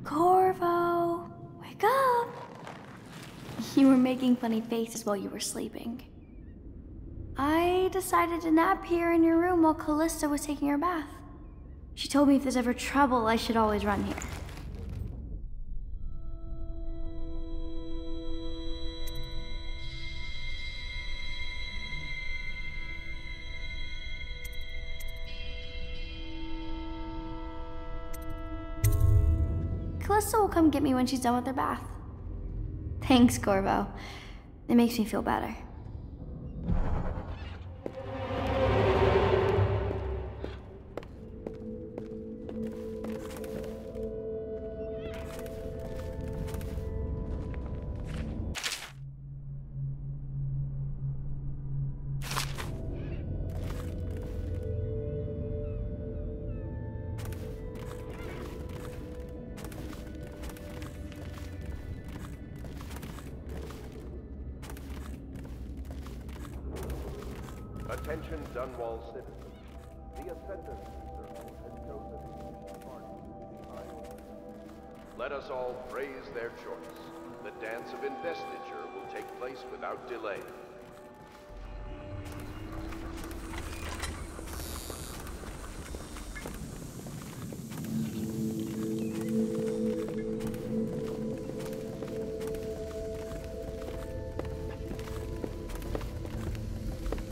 Corvo, wake up! You were making funny faces while you were sleeping. I decided to nap here in your room while Callista was taking her bath. She told me if there's ever trouble, I should always run here. Callista will come get me when she's done with her bath. Thanks, Corvo. It makes me feel better. Attention Dunwall citizens. The Ascendant Circle has chosen a party behind. Let us all praise their choice. The dance of investiture will take place without delay.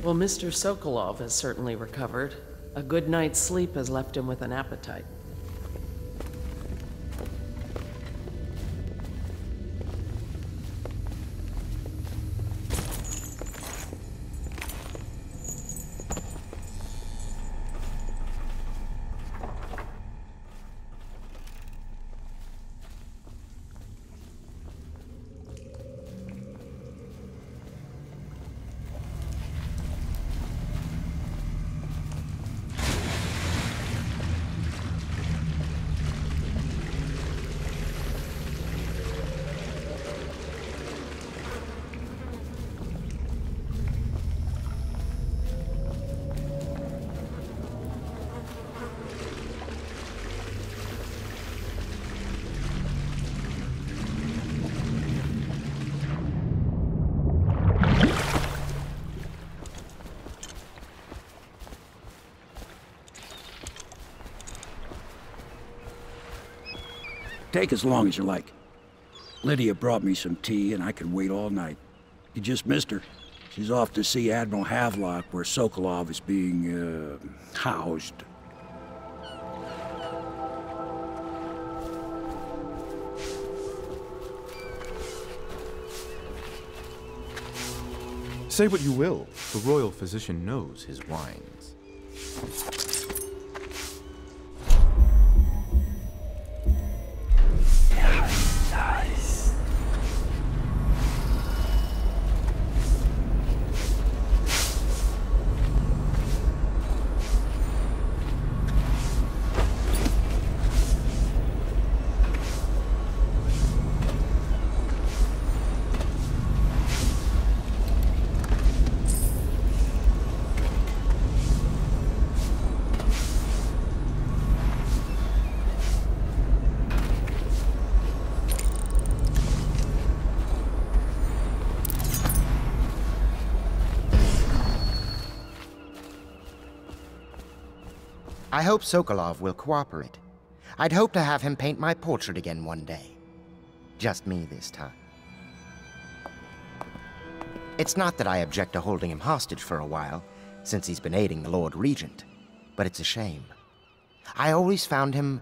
Well, Mr. Sokolov has certainly recovered. A good night's sleep has left him with an appetite. Take as long as you like. Lydia brought me some tea, and I can wait all night. You just missed her. She's off to see Admiral Havelock, where Sokolov is being, housed. Say what you will, the royal physician knows his wines. I hope Sokolov will cooperate. I'd hope to have him paint my portrait again one day. Just me this time. It's not that I object to holding him hostage for a while, since he's been aiding the Lord Regent, but it's a shame. I always found him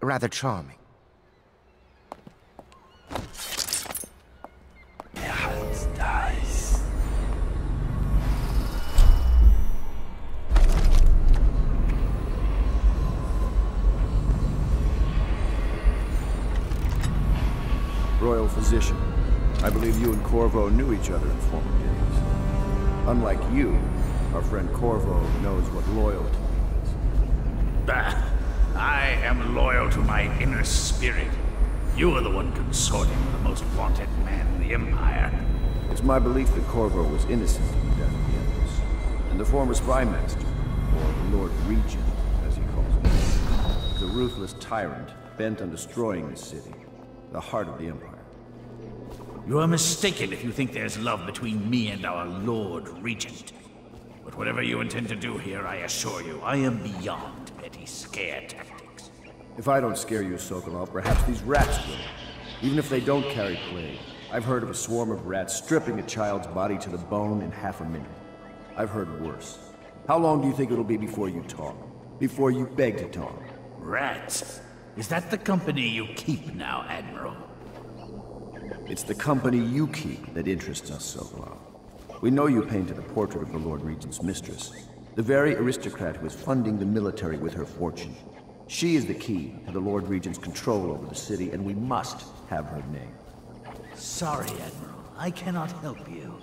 rather charming. Royal Physician, I believe you and Corvo knew each other in former days. Unlike you, our friend Corvo knows what loyalty means. Bah! I am loyal to my inner spirit. You are the one consorting with the most wanted man in the Empire. It's my belief that Corvo was innocent in the death of the Empress, and the former spy master, or the Lord Regent, as he calls him, was a ruthless tyrant bent on destroying this city, the heart of the Empire. You are mistaken if you think there's love between me and our Lord Regent. But whatever you intend to do here, I assure you, I am beyond petty scare tactics. If I don't scare you, Sokolov, perhaps these rats will. Even if they don't carry plague. I've heard of a swarm of rats stripping a child's body to the bone in half a minute. I've heard worse. How long do you think it'll be before you talk? Before you beg to talk? Rats? Is that the company you keep now, Admiral? It's the company you keep that interests us, Sokolov. We know you painted a portrait of the Lord Regent's mistress, the very aristocrat who is funding the military with her fortune. She is the key to the Lord Regent's control over the city, and we must have her name. Sorry, Admiral. I cannot help you.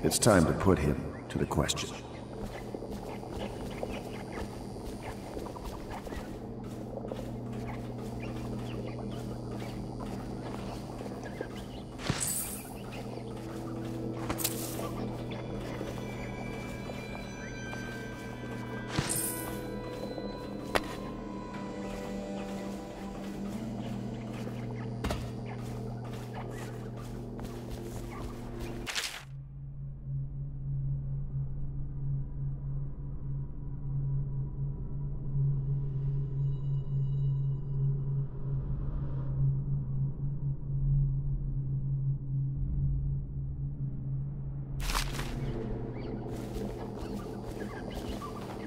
It's time to put him to the question.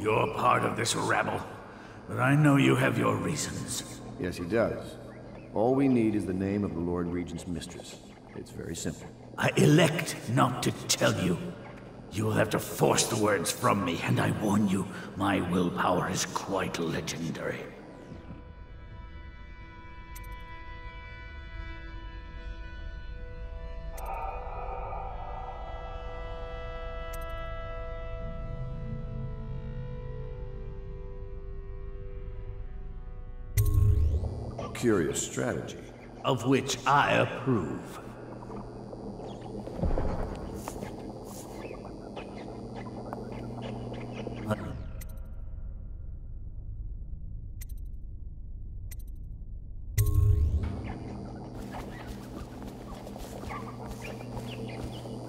You're part of this rabble, but I know you have your reasons. Yes, he does. All we need is the name of the Lord Regent's mistress. It's very simple. I elect not to tell you. You will have to force the words from me, and I warn you, my willpower is quite legendary. Curious strategy. Of which I approve.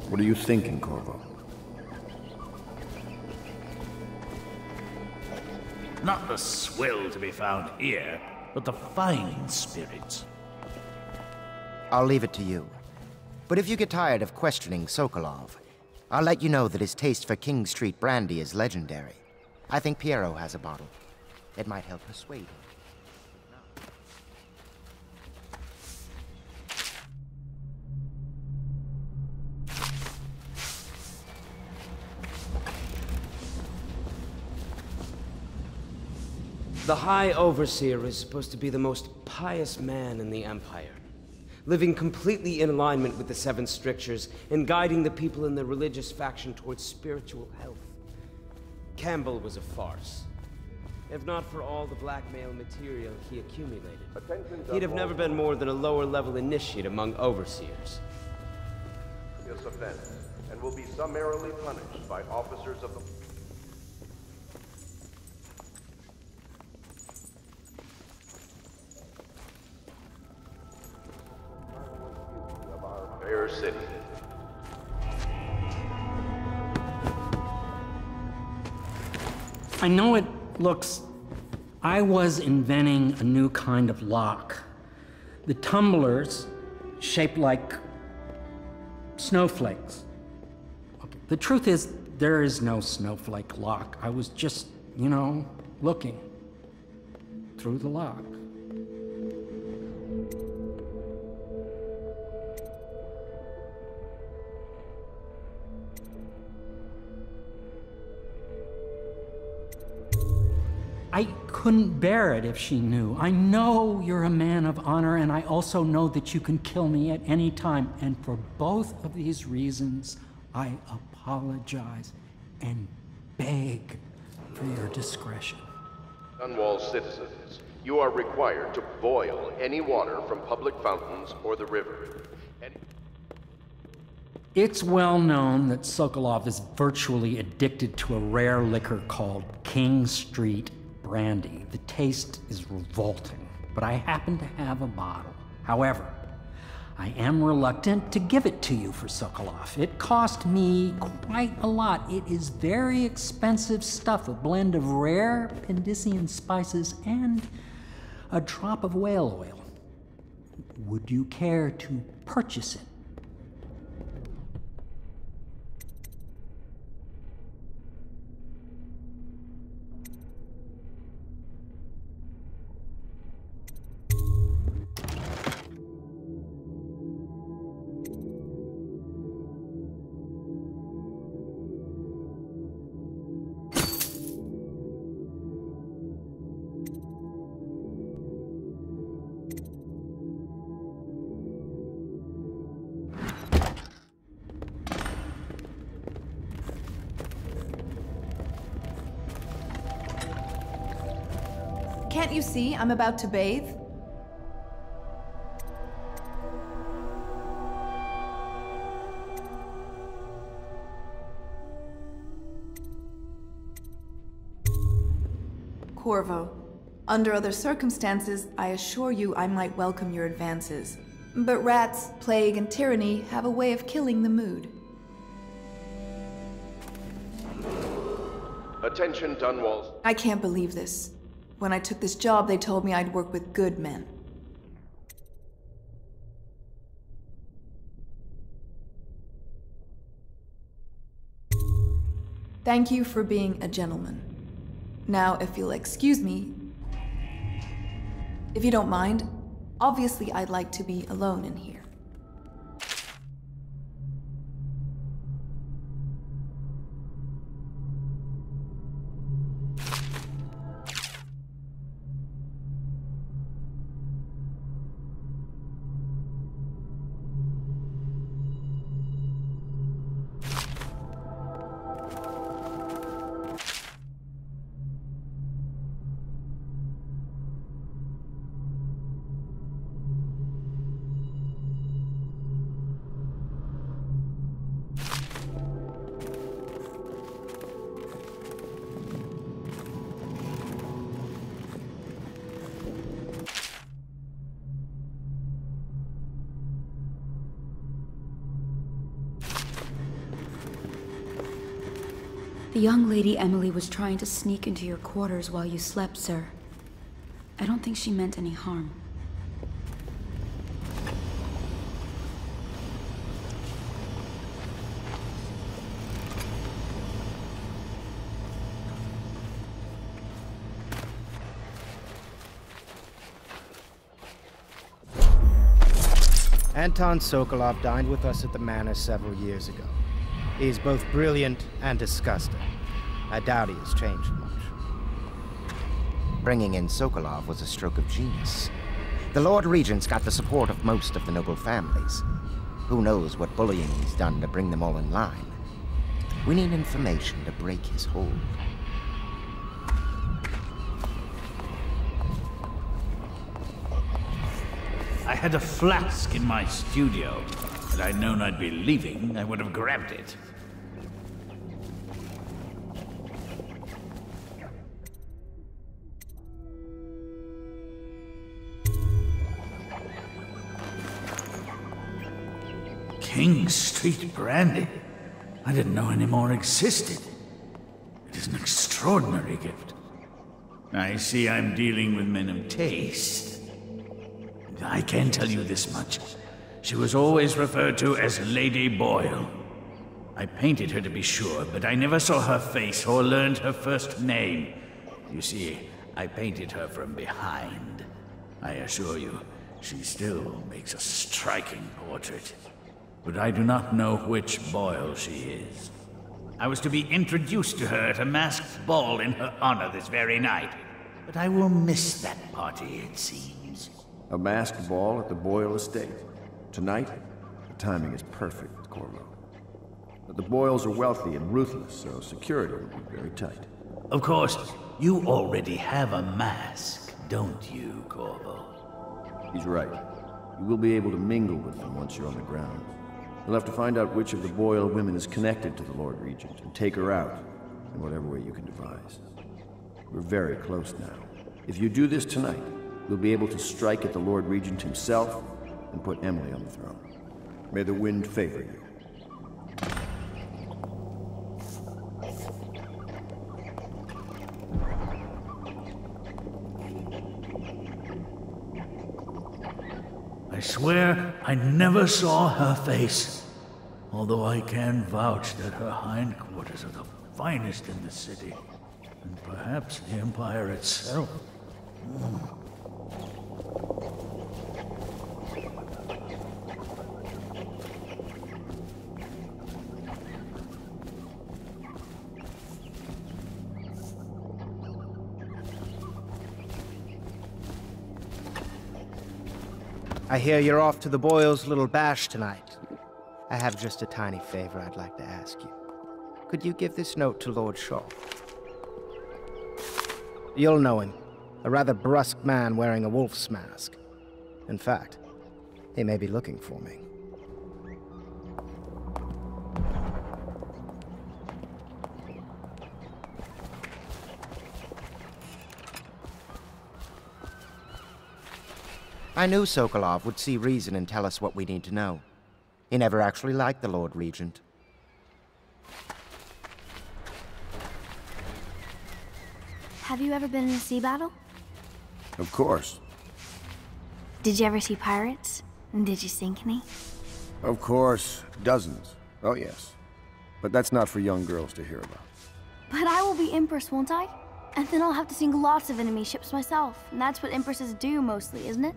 What are you thinking, Corvo? Not the swill to be found here, but the fine spirits. I'll leave it to you. But if you get tired of questioning Sokolov, I'll let you know that his taste for King Street brandy is legendary. I think Piero has a bottle. It might help persuade him. The High Overseer is supposed to be the most pious man in the Empire, living completely in alignment with the Seven Strictures and guiding the people in the religious faction towards spiritual health. Campbell was a farce. If not for all the blackmail material he accumulated, he'd have never been more than a lower-level initiate among overseers. This offense, and will be summarily punished by officers of the... fair city. I know it looks... I was inventing a new kind of lock. The tumblers shaped like snowflakes. Okay. The truth is, there is no snowflake lock. I was just, you know, looking through the lock. I couldn't bear it if she knew. I know you're a man of honor, and I also know that you can kill me at any time. And for both of these reasons, I apologize and beg for your discretion. Dunwall citizens, you are required to boil any water from public fountains or the river. It's well known that Sokolov is virtually addicted to a rare liquor called King Street Brandy. The taste is revolting, but I happen to have a bottle. However, I am reluctant to give it to you for Sokolov. It cost me quite a lot. It is very expensive stuff, a blend of rare Pendician spices and a drop of whale oil. Would you care to purchase it? Can't you see I'm about to bathe? Corvo, under other circumstances, I assure you I might welcome your advances. But rats, plague, and tyranny have a way of killing the mood. Attention, Dunwall's. I can't believe this. When I took this job, they told me I'd work with good men. Thank you for being a gentleman. Now, if you'll excuse me, if you don't mind, obviously I'd like to be alone in here. The young lady Emily was trying to sneak into your quarters while you slept, sir. I don't think she meant any harm. Anton Sokolov dined with us at the manor several years ago. He is both brilliant and disgusting. I doubt he has changed much. Bringing in Sokolov was a stroke of genius. The Lord Regent's got the support of most of the noble families. Who knows what bullying he's done to bring them all in line. We need information to break his hold. I had a flask in my studio. Had I known I'd be leaving, I would have grabbed it. King Street Brandy? I didn't know any more existed. It is an extraordinary gift. I see I'm dealing with men of taste. I can tell you this much. She was always referred to as Lady Boyle. I painted her to be sure, but I never saw her face or learned her first name. You see, I painted her from behind. I assure you, she still makes a striking portrait. But I do not know which Boyle she is. I was to be introduced to her at a masked ball in her honor this very night. But I will miss that party, it seems. A masked ball at the Boyle estate. Tonight, the timing is perfect, Corvo. But the Boyles are wealthy and ruthless, so security will be very tight. Of course, you already have a mask, don't you, Corvo? He's right. You will be able to mingle with them once you're on the ground. You'll have to find out which of the Boyle women is connected to the Lord Regent and take her out in whatever way you can devise. We're very close now. If you do this tonight, you'll be able to strike at the Lord Regent himself and put Emily on the throne. May the wind favor you. I swear I never saw her face, although I can vouch that her hindquarters are the finest in the city, and perhaps the Empire itself. I hear you're off to the Boyles' little bash tonight. I have just a tiny favor I'd like to ask you. Could you give this note to Lord Shaw? You'll know him. A rather brusque man wearing a wolf's mask. In fact, he may be looking for me. I knew Sokolov would see reason and tell us what we need to know. He never actually liked the Lord Regent. Have you ever been in a sea battle? Of course. Did you ever see pirates? And did you sink any? Of course. Dozens. Oh, yes. But that's not for young girls to hear about. But I will be Empress, won't I? And then I'll have to sink lots of enemy ships myself. And that's what Empresses do mostly, isn't it?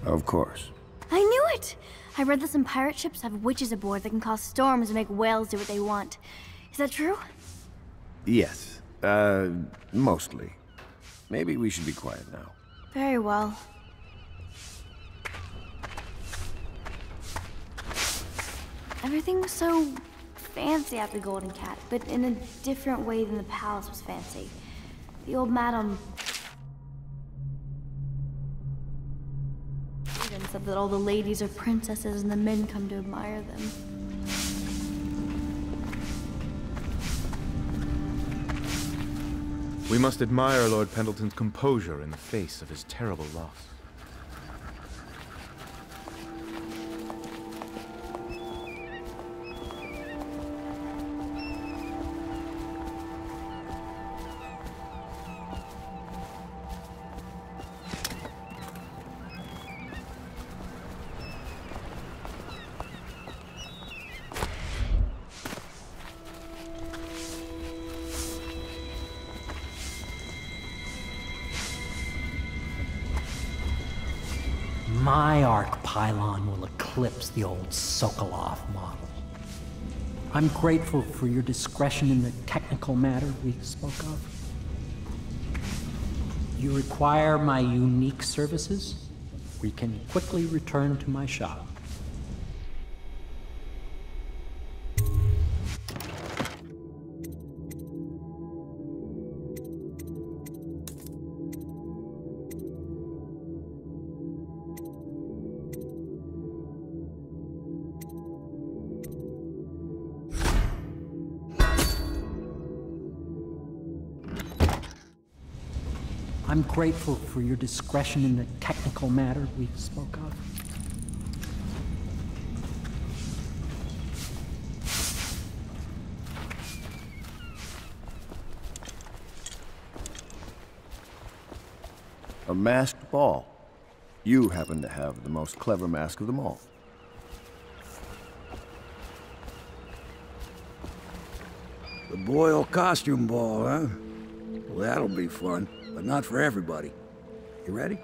Of course. I knew it! I read that some pirate ships have witches aboard that can cause storms and make whales do what they want. Is that true? Yes. Mostly. Maybe we should be quiet now. Very well. Everything was so fancy at the Golden Cat, but in a different way than the palace was fancy. The old madam said that all the ladies are princesses and the men come to admire them. We must admire Lord Pendleton's composure in the face of his terrible loss. My arc pylon will eclipse the old Sokolov model. I'm grateful for your discretion in the technical matter we spoke of. You require my unique services? We can quickly return to my shop. I'm grateful for your discretion in the technical matter we spoke of. A masked ball. You happen to have the most clever mask of them all. The Boyle costume ball, huh? Well, that'll be fun, but not for everybody. You ready?